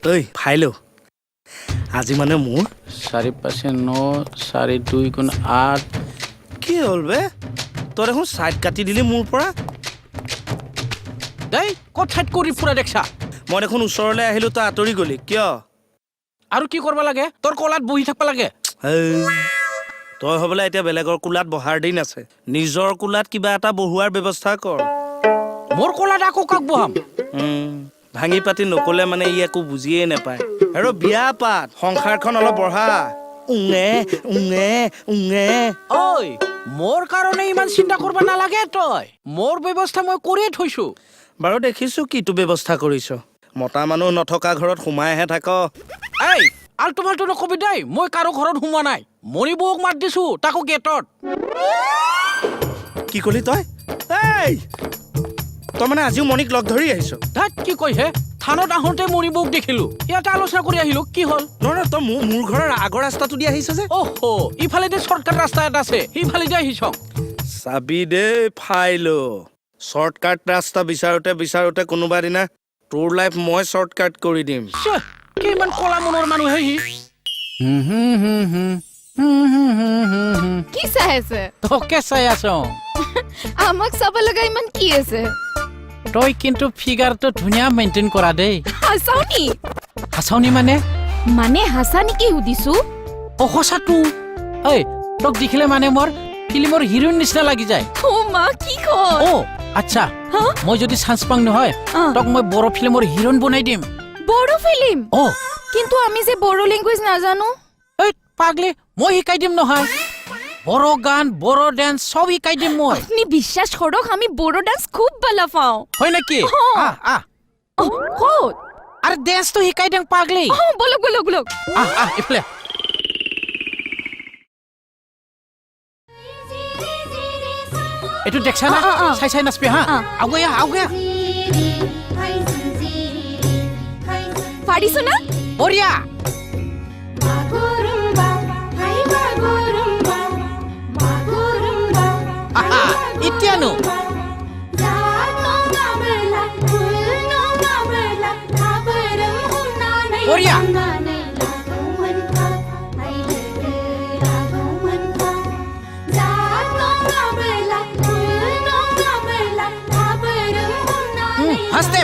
ঐ ফাইলো আজি মানে মোৰ 4 × 5 = 9 4 × 2 = 8 কি হ'ল বে তই দেখোন চাইড কাটি দিলি মোৰ পৰা দেই ক'ত ঠাইত কৰি ফুৰা দেখছা মই দেখোন ওচৰলৈ আহিলো তই আঁতৰি গলি কিয় আৰু কি কৰিব লাগে তোৰ কলাত বহি থাকিব লাগে তই হ'বলে এতিয়া বেলেগৰ কোলাত বহাৰ দিন আছে নিজৰ কোলাত কিবা এটা বহুৱাৰ ব্যৱস্থা কৰ মোৰ কলাত আকৌ কাক বহাম ভাঙি পাতি নকলে মানে ই একো বুজিয়ে নাপায় আৰু বিয়া পাত সংসাৰখন অলপ বঢ়া উঙে উঙে উঙে ঐ মোৰ কাৰণে ইমান চিন্তা কৰিব নালাগে তই মোৰ ব্যৱস্থা মই কৰিয়ে থৈছো বাৰু দেখিছো কিটো ব্যৱস্থা কৰিছ মতা মানুহ নথকা ঘৰত সোমাইহে থাক এই আল্টু ফাল্টু নকবি দেই মই কাৰো ঘৰত সোমোৱা নাই মণি বৌক মাত দিছো তাকো গেটত কি কলি তই এই তই মানে আজিও মণিক লগ ধৰি আহিছ ধাত কি কয় হে থানত আহোঁতে মণি বৌক দেখিলো ইয়াতে আলোচনা কৰি আহিলো কি হ'ল নহয় তই মোৰ ঘৰৰ আগৰ ৰাস্তাটো দি আহিছ যে অহো ইফালেদি শ্বৰ্টকাট ৰাস্তা এটা আছে সিফালেদি আহিছ চাবি দেই ফাইলো শ্বৰ্টকাট ৰাস্তা বিচাৰোতে কোনোবা দিনা তোৰ লাইফ মই শ্বৰ্টকাট কৰি দিম কি ইমান কলা মনৰ মানুহ হে সি কি চাই আছে তোকে চাই আছ আমাক চাব লগা ইমান কি আছে তই কিন্তু ফিগাৰটো ধুনীয়া মেইনটেইন কৰা দেই হাসাওনি হাচাওনি মানে হাসা নেকি সুধিছো অ সঁচাটো ঐ তোক দেখিলে মানে মোৰ ফিল্মৰ হিৰোইন নিচিনা লাগি যায় ও মা কি কয় অ আচ্ছা মই যদি চান্স পাং নহয় তোক মই বড় ফিল্মৰ হিৰোইন বনাই দিম বড় ফিল্ম অ কিন্তু আমি যে বড় ল্যাঙ্গুয়েজ নাজানো ঐ পাগলি মই শিকাই দিম নহয় বড় গান বড় ডান্স সব শিকাই দিম মই আপনি বিশ্বাস করক আমি বড় ডান্স খুব ভালো পাও হয় নাকি কত আরে ডান্স তো শিকাই দিম পাগলি বলো ইফালে এটু দেখছা না চাই নাচবি হা আগুয়া পারিছো না বঢ়িয়া ইতিয়ানো বঢ়িয়া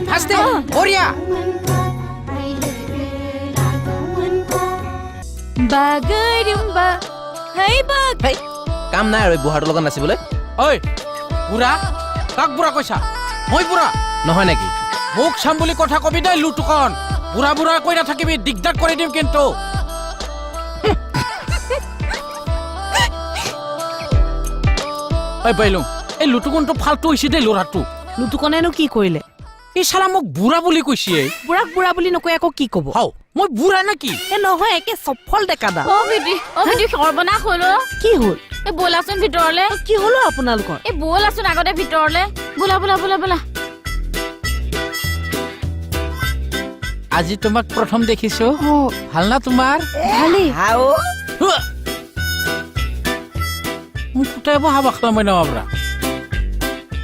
ফাস্টে বঢ়িয়া বাগৰুম্বা হেই বাগ কাম নাই আৰু বুঢ়াটোৰ লগত নাচিবলৈ ঐ বুঢ়া কাক বুঢ়া কৈছা মই বুঢ়া নহয় নেকি মোক চাম বুলি কথা কবি দেই লুটুকন বুঢ়া কৈ নাথাকিবি দিগদাৰ কৰি দিম কিন্তু ঐ বাইলুং এই লুটুকনটো ফাল্টু হৈছে দেই ল'ৰাটো লুটুকনেনো কি কৰিলে এই চালা মোক বুঢ়া বুলি কৈছে বুঢ়াক বুঢ়া বুলি নকৈ আকৌ কি কব হাও মই বুঢ়া নেকি এ নহয় একে সফল ডেকা দা ও বিটি সৰ্বনাশ হলো কি হ'ল এ বলাচোন ভিতৰলে কি হলো আপোনালোকৰ এ বলাচোন আগতে ভিতৰলে বলা আজি তোমাক প্ৰথম দেখিছো ভাল না তোমাৰ ভালেই মোক কোথায় বহা বাখলা মই নামাবৰা